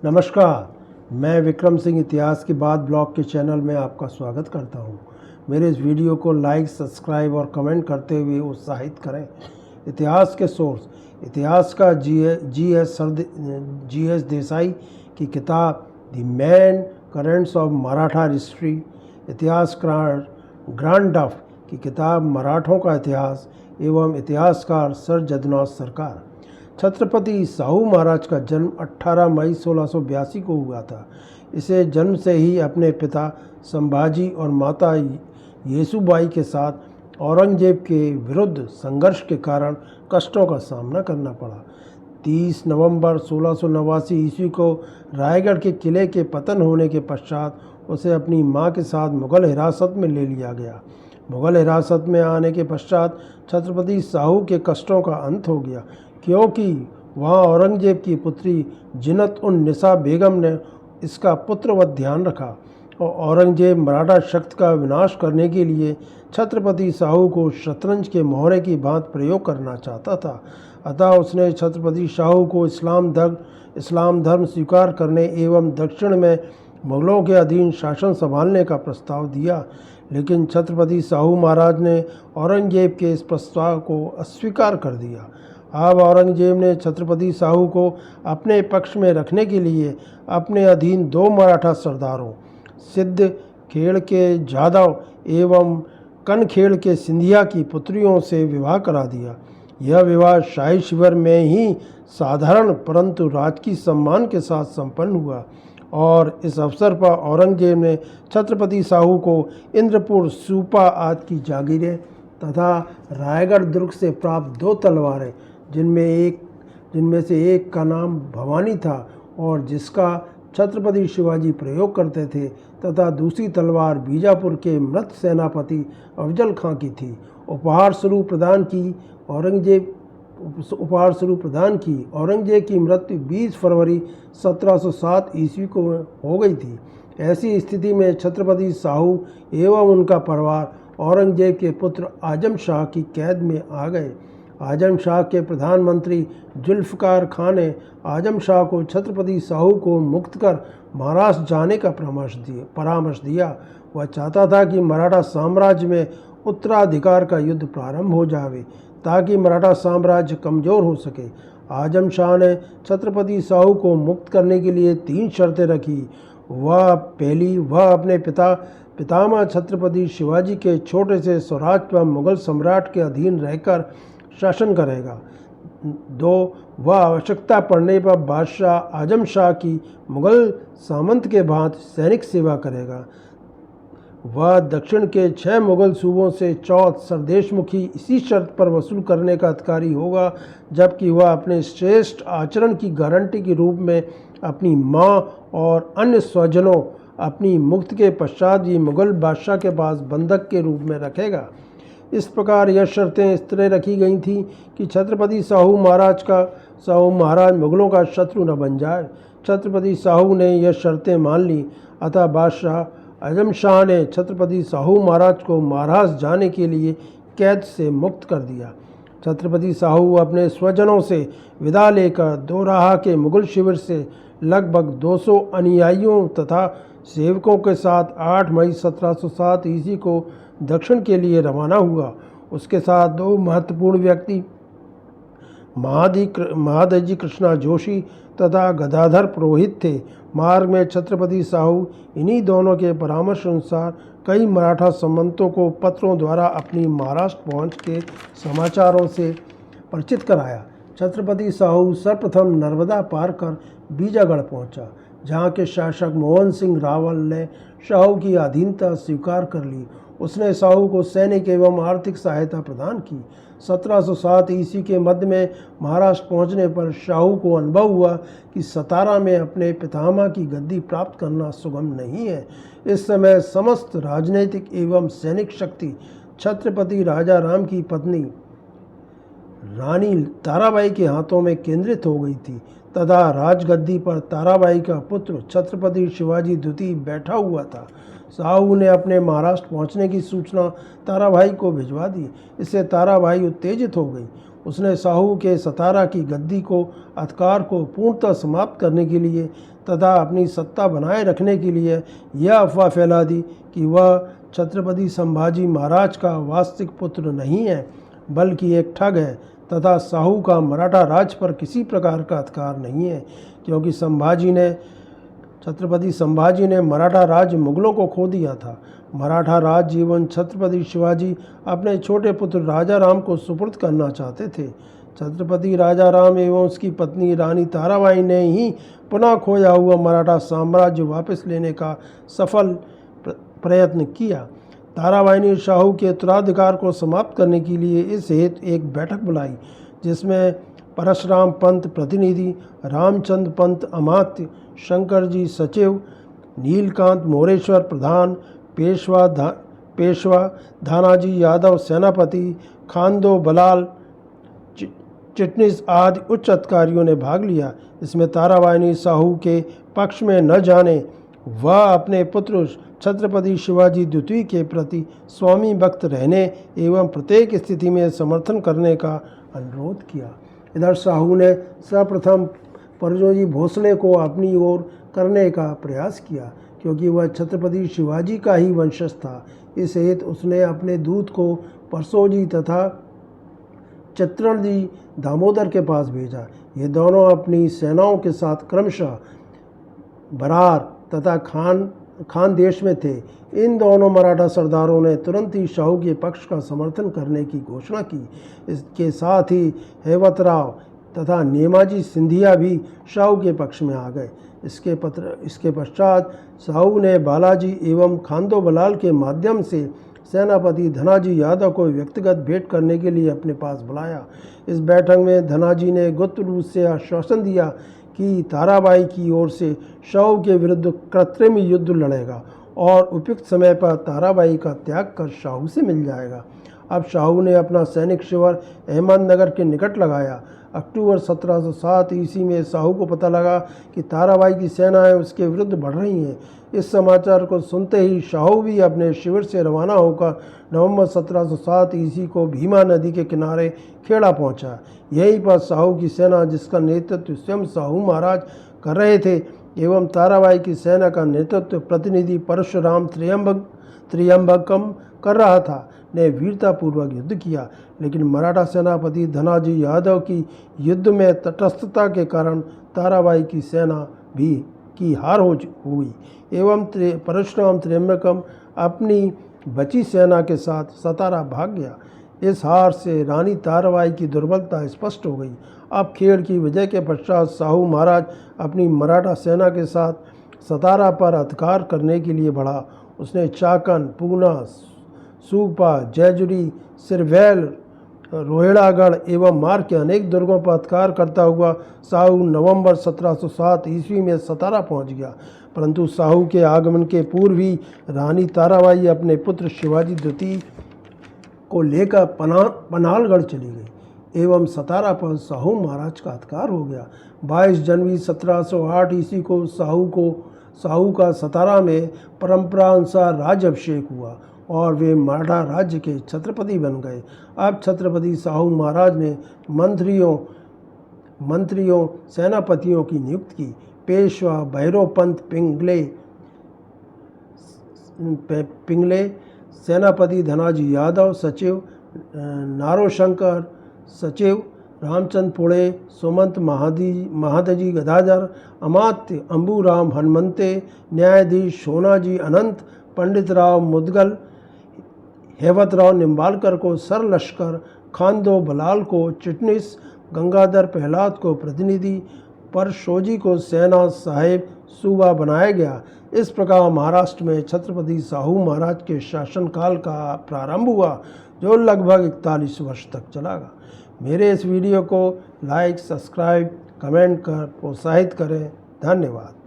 नमस्कार, मैं विक्रम सिंह इतिहास की बात ब्लॉग के चैनल में आपका स्वागत करता हूं। मेरे इस वीडियो को लाइक, सब्सक्राइब और कमेंट करते हुए उत्साहित करें। इतिहास के सोर्स, इतिहास का जी एस देसाई की किताब the main currents of Maratha history, इतिहास ग्रांड डफ की किताब मराठों का इतिहास एवं इतिहासकार सर जदुनाथ सरकार। छत्रपति साहू महाराज का जन्म 18 मई 1682 को हुआ था। इसे जन्म से ही अपने पिता संभाजी और माता येसुबाई के साथ औरंगजेब के विरुद्ध संघर्ष के कारण कष्टों का सामना करना पड़ा। 30 नवंबर 1689 ईस्वी को रायगढ़ के किले के पतन होने के पश्चात उसे अपनी मां के साथ मुग़ल हिरासत में ले लिया गया। मुग़ल हिरासत में आने के पश्चात छत्रपति साहू के कष्टों का अंत हो गया, क्योंकि वहाँ औरंगजेब की पुत्री जिनत उन निसा बेगम ने इसका पुत्रवत ध्यान रखा और औरंगजेब मराठा शक्ति का विनाश करने के लिए छत्रपति साहू को शतरंज के मोहरे की भांति प्रयोग करना चाहता था। अतः उसने छत्रपति साहू को इस्लाम धर्म स्वीकार करने एवं दक्षिण में मुगलों के अधीन शासन संभालने का प्रस्ताव दिया, लेकिन छत्रपति साहू महाराज ने औरंगजेब के इस प्रस्ताव को अस्वीकार कर दिया। अब औरंगजेब ने छत्रपति साहू को अपने पक्ष में रखने के लिए अपने अधीन 2 मराठा सरदारों सिद्ध खेड़ के जादव एवं कनखेड़ के सिंधिया की पुत्रियों से विवाह करा दिया। यह विवाह शाही शिविर में ही साधारण परंतु राजकीय सम्मान के साथ संपन्न हुआ और इस अवसर पर औरंगजेब ने छत्रपति साहू को इंद्रपुर, सूपा आदि की जागीरें तथा रायगढ़ दुर्ग से प्राप्त 2 तलवारें, जिनमें से एक का नाम भवानी था और जिसका छत्रपति शिवाजी प्रयोग करते थे, तथा दूसरी तलवार बीजापुर के मृत सेनापति अफजल खां की थी, उपहार स्वरूप प्रदान की। औरंगजेब की मृत्यु 20 फरवरी 1707 ईस्वी को हो गई थी। ऐसी स्थिति में छत्रपति साहू एवं उनका परिवार औरंगजेब के पुत्र आजम शाह की कैद में आ गए। आजम शाह के प्रधानमंत्री जुल्फ़िकार खान ने आजम शाह को छत्रपति साहू को मुक्त कर महाराष्ट्र जाने का परामर्श दिया। वह चाहता था कि मराठा साम्राज्य में उत्तराधिकार का युद्ध प्रारंभ हो जावे ताकि मराठा साम्राज्य कमज़ोर हो सके। आजम शाह ने छत्रपति साहू को मुक्त करने के लिए 3 शर्तें रखी। वह अपने पितामह छत्रपति शिवाजी के छोटे से स्वराज पर मुग़ल सम्राट के अधीन रहकर शासन करेगा। 2, वह आवश्यकता पड़ने पर बादशाह आजम शाह की मुग़ल सामंत के भांति सैनिक सेवा करेगा। वह दक्षिण के 6 मुग़ल सूबों से चौथ सरदेशमुखी इसी शर्त पर वसूल करने का अधिकारी होगा, जबकि वह अपने श्रेष्ठ आचरण की गारंटी के रूप में अपनी मां और अन्य स्वजनों अपनी मुक्ति के पश्चात ही मुग़ल बादशाह के पास बंधक के रूप में रखेगा। इस प्रकार यह शर्तें इस तरह रखी गई थीं कि छत्रपति साहू महाराज मुग़लों का शत्रु न बन जाए। छत्रपति साहू ने यह शर्तें मान ली, अतः बादशाह आजम शाह ने छत्रपति साहू महाराज को महाराष्ट्र जाने के लिए कैद से मुक्त कर दिया। छत्रपति साहू अपने स्वजनों से विदा लेकर दोराहा के मुग़ल शिविर से लगभग 200 अनुयायियों तथा सेवकों के साथ 8 मई 1707 ईस्वी को दक्षिण के लिए रवाना हुआ। उसके साथ 2 महत्वपूर्ण व्यक्ति महादजी कृष्णा जोशी तथा गदाधर पुरोहित थे। मार्ग में छत्रपति साहू इन्हीं दोनों के परामर्श अनुसार कई मराठा सामंतों को पत्रों द्वारा अपनी महाराष्ट्र पहुंच के समाचारों से परिचित कराया। छत्रपति साहू सर्वप्रथम नर्मदा पार कर बीजागढ़ पहुंचा, जहां के शासक मोहन सिंह रावल ने साहू की अधीनता स्वीकार कर ली। उसने साहू को सैनिक एवं आर्थिक सहायता प्रदान की। 1707 ईस्वी के मध्य में महाराष्ट्र पहुंचने पर साहू को अनुभव हुआ कि सतारा में अपने पितामह की गद्दी प्राप्त करना सुगम नहीं है। इस समय समस्त राजनीतिक एवं सैनिक शक्ति छत्रपति राजा राम की पत्नी रानी ताराबाई के हाथों में केंद्रित हो गई थी तथा राजगद्दी पर ताराबाई का पुत्र छत्रपति शिवाजी द्वितीय बैठा हुआ था। साहू ने अपने महाराष्ट्र पहुंचने की सूचना ताराबाई को भिजवा दी। इससे ताराबाई उत्तेजित हो गई। उसने साहू के सतारा की गद्दी को अधिकार को पूर्णतः समाप्त करने के लिए तथा अपनी सत्ता बनाए रखने के लिए यह अफवाह फैला दी कि वह छत्रपति संभाजी महाराज का वास्तविक पुत्र नहीं है, बल्कि एक ठग है तथा साहू का मराठा राज पर किसी प्रकार का अधिकार नहीं है, क्योंकि छत्रपति संभाजी ने मराठा राज्य मुगलों को खो दिया था। मराठा राज्य एवं छत्रपति शिवाजी अपने छोटे पुत्र राजा राम को सुपुर्द करना चाहते थे। छत्रपति राजा राम एवं उसकी पत्नी रानी ताराबाई ने ही पुनः खोया हुआ मराठा साम्राज्य वापस लेने का सफल प्रयत्न किया। ताराबाई ने शाहू के उत्तराधिकार को समाप्त करने के लिए इस हेतु एक बैठक बुलाई, जिसमें परशुराम पंत प्रतिनिधि, रामचंद्र पंत अमात्य, शंकर जी सचिव, नीलकांत मोरेश्वर प्रधान, पेशवा धानाजी यादव सेनापति, खांदो बलाल चिटनिस आदि उच्च अधिकारियों ने भाग लिया। इसमें ताराबाई ने साहू के पक्ष में न जाने वह अपने पुत्र छत्रपति शिवाजी द्वितीय के प्रति स्वामी भक्त रहने एवं प्रत्येक स्थिति में समर्थन करने का अनुरोध किया। इधर साहू ने सर्वप्रथम परजोजी भोसले को अपनी ओर करने का प्रयास किया, क्योंकि वह छत्रपति शिवाजी का ही वंशज था। इस हेतु उसने अपने दूत को परसोजी तथा चित्रणजी दामोदर के पास भेजा। ये दोनों अपनी सेनाओं के साथ क्रमशः बरार तथा खान देश में थे। इन दोनों मराठा सरदारों ने तुरंत ही शाहू के पक्ष का समर्थन करने की घोषणा की। इसके साथ ही हेवतराव तथा नेमाजी सिंधिया भी शाहू के पक्ष में आ गए। इसके पश्चात साहू ने बालाजी एवं खांदो बलाल के माध्यम से सेनापति धनाजी यादव को व्यक्तिगत भेंट करने के लिए अपने पास बुलाया। इस बैठक में धनाजी ने गुप्त रूप से आश्वासन दिया कि ताराबाई की ओर से शाहू के विरुद्ध कृत्रिम युद्ध लड़ेगा और उपयुक्त समय पर ताराबाई का त्याग कर शाहू से मिल जाएगा। अब शाहू ने अपना सैनिक शिविर अहमदनगर के निकट लगाया। अक्टूबर 1707 ईस्वी में साहू को पता लगा कि ताराबाई की सेनाएं उसके विरुद्ध बढ़ रही हैं। इस समाचार को सुनते ही शाहू भी अपने शिविर से रवाना होकर नवंबर 1707 ईस्वी को भीमा नदी के किनारे खेड़ा पहुंचा। यहीं पर साहू की सेना, जिसका नेतृत्व स्वयं साहू महाराज कर रहे थे, एवं ताराबाई की सेना का नेतृत्व प्रतिनिधि परशुराम त्रियंबकम कर रहा था, ने वीरतापूर्वक युद्ध किया। लेकिन मराठा सेनापति धनाजी यादव की युद्ध में तटस्थता के कारण ताराबाई की सेना भी की हार हुई एवं परशुराम त्रियंबकम अपनी बची सेना के साथ सतारा भाग गया। इस हार से रानी ताराबाई की दुर्बलता स्पष्ट हो गई। अब खेड़ की विजय के पश्चात साहू महाराज अपनी मराठा सेना के साथ सतारा पर अधिकार करने के लिए बढ़ा। उसने चाकन, पूना, सूपा, जयजुरी, सिरवैल, रोहिड़ागढ़ एवं मार्ग के अनेक दुर्गों पर अधिकार करता हुआ साहू नवंबर 1707 ईस्वी में सतारा पहुंच गया। परंतु साहू के आगमन के पूर्व ही रानी ताराबाई अपने पुत्र शिवाजी द्वितीय को लेकर पनालगढ़ चली गई एवं सतारा पर साहू महाराज का अधिकार हो गया। 22 जनवरी 1708 ईस्वी को साहू का सतारा में परंपरा अनुसार राज्याभिषेक हुआ और वे मराठा राज्य के छत्रपति बन गए। अब छत्रपति साहू महाराज ने मंत्रियों सेनापतियों की नियुक्ति की। पेशवा भैरव पंत पिंगले सेनापति, धनाजी यादव सचिव, नारोशंकर सचिव, रामचंद्र पुणे, सुमंत महादजी गदाधर, अमात्य अंबूराम हनुमंते, न्यायाधीश सोनाजी अनंत, पंडित राव मुदगल, हेवतराव निम्बालकर को सर लश्कर, खांदो बलाल को चिटनिस, गंगाधर प्रहलाद को प्रतिनिधि, परशोजी को सेना साहेब सूबा बनाया गया। इस प्रकार महाराष्ट्र में छत्रपति साहू महाराज के शासनकाल का प्रारंभ हुआ, जो लगभग 41 वर्ष तक चला। मेरे इस वीडियो को लाइक, सब्सक्राइब, कमेंट कर प्रोत्साहित करें। धन्यवाद।